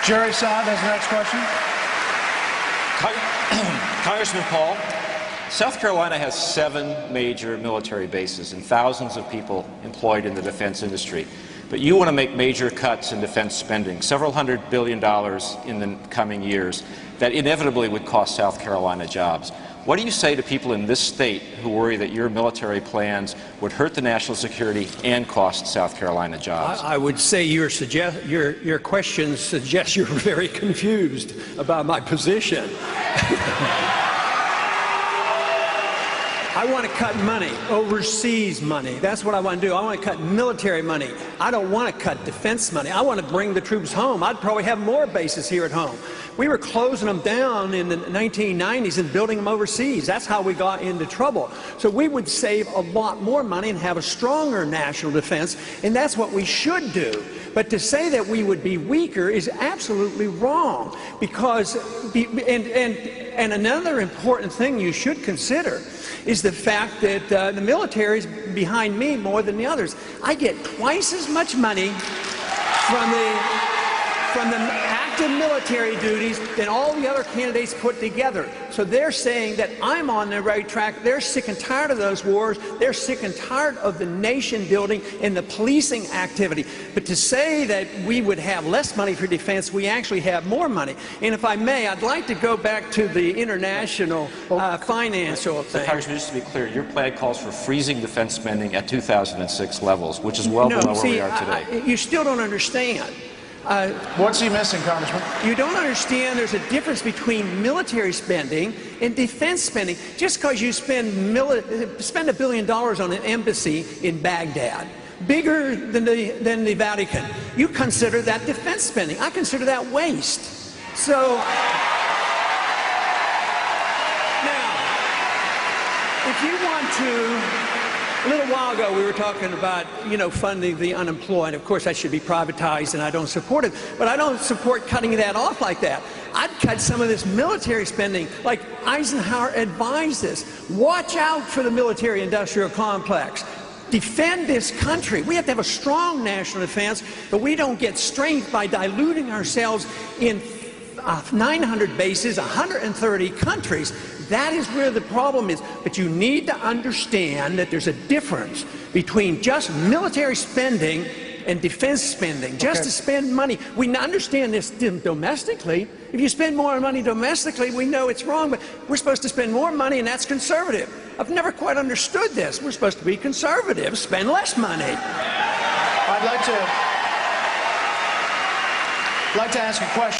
Jerry Saad has the next question. Congressman Paul, South Carolina has 7 major military bases and thousands of people employed in the defense industry. But you want to make major cuts in defense spending, several $100 billion in the coming years, that inevitably would cost South Carolina jobs. What do you say to people in this state who worry that your military plans would hurt the national security and cost South Carolina jobs? I would say your question suggests you're very confused about my position. I want to cut money, overseas money. That's what I want to do. I want to cut military money. I don't want to cut defense money. I want to bring the troops home. I'd probably have more bases here at home. We were closing them down in the 1990s and building them overseas. That's how we got into trouble. So we would save a lot more money and have a stronger national defense, and that's what we should do. But to say that we would be weaker is absolutely wrong, because and another important thing you should consider is the fact that the military is behind me more than the others. I get twice as much money from the active military duties than all the other candidates put together. So they're saying that I'm on the right track. They're sick and tired of those wars. They're sick and tired of the nation building and the policing activity. But to say that we would have less money for defense, we actually have more money. And if I may, I'd like to go back to the international financial thing. Congressman, just to be clear, your plan calls for freezing defense spending at 2006 levels, which is well below where we are today. You still don't understand. What's he missing, Congressman? You don't understand there's a difference between military spending and defense spending. Just because you spend $1 billion on an embassy in Baghdad, bigger than the Vatican, you consider that defense spending. I consider that waste. So now, if you want to, a little while ago we were talking about, funding the unemployed. Of course, that should be privatized, and I don't support it. But I don't support cutting that off like that. I'd cut some of this military spending, like Eisenhower advised us. Watch out for the military-industrial complex. Defend this country. We have to have a strong national defense, but we don't get strength by diluting ourselves in 900 bases, 130 countries. That is where the problem is. But you need to understand that there's a difference between just military spending and defense spending. Just to spend money. We understand this domestically. If you spend more money domestically, we know it's wrong, but we're supposed to spend more money, and that's conservative. I've never quite understood this. We're supposed to be conservative, spend less money. I'd like to ask a question.